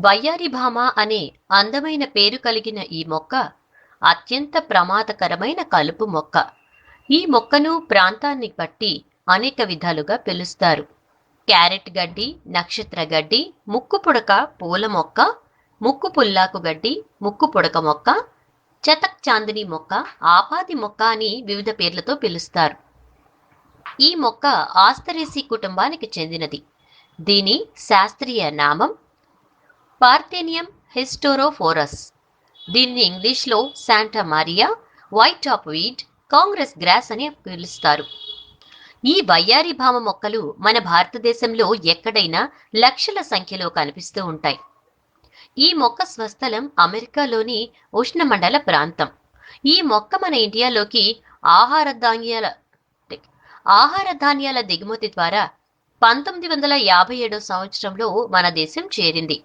వయ్యారి భామ అనే అందమైన పేరు కలిగిన ఈ మొక్క అత్యంత ప్రమాదకరమైన కలుపు మొక్క. ఈ మొక్కను ప్రాంతాన్ని బట్టి అనేక విధాలుగా పిలుస్తారు. క్యారెట్ గడ్డి, నక్షత్ర గడ్డి, ముక్కు పుడక పూల మొక్క, ముక్కు పుల్లాకు గడ్డి, ముక్కు పుడక మొక్క, చతక్ చాందిని మొక్క, ఆపాది మొక్క అని వివిధ పేర్లతో పిలుస్తారు. ఈ మొక్క ఆస్తరేసి కుటుంబానికి చెందినది. దీని శాస్త్రీయ నామం పార్థేనియం హిస్టోరోఫోరస్. దీన్ని ఇంగ్లీష్లో Santa Maria, white top weed, congress grass అని పిలుస్తారు. ఈ వయ్యారి భామ మొక్కలు మన భారతదేశంలో ఎక్కడైనా లక్షల సంఖ్యలో కనిపిస్తూ ఉంటాయి. ఈ మొక్క స్వస్థలం అమెరికాలోని ఉష్ణమండల ప్రాంతం. ఈ మొక్క మన ఇండియాలోకి ఆహార ధాన్యాల ఆహార ధాన్యాల దిగుమతి ద్వారా 1957 సంవత్సరంలో మన దేశం చేరింది.